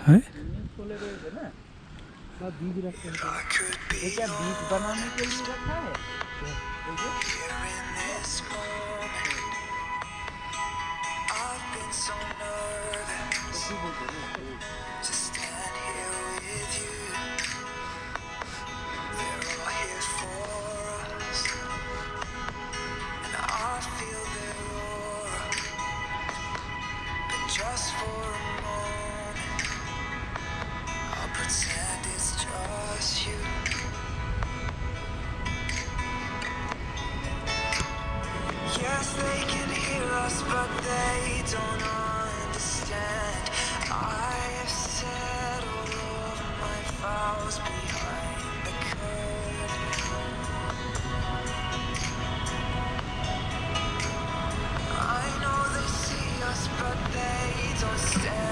है। खोले रहेछ ना सब बीज रखे हैं ये क्या बीज बनाने के लिए रखा है Just for a moment, I'll pretend it's just you. Yes, they can hear us, but they don't understand. I have said all of my vows behind the curtain. I know they see us, but they don't stand.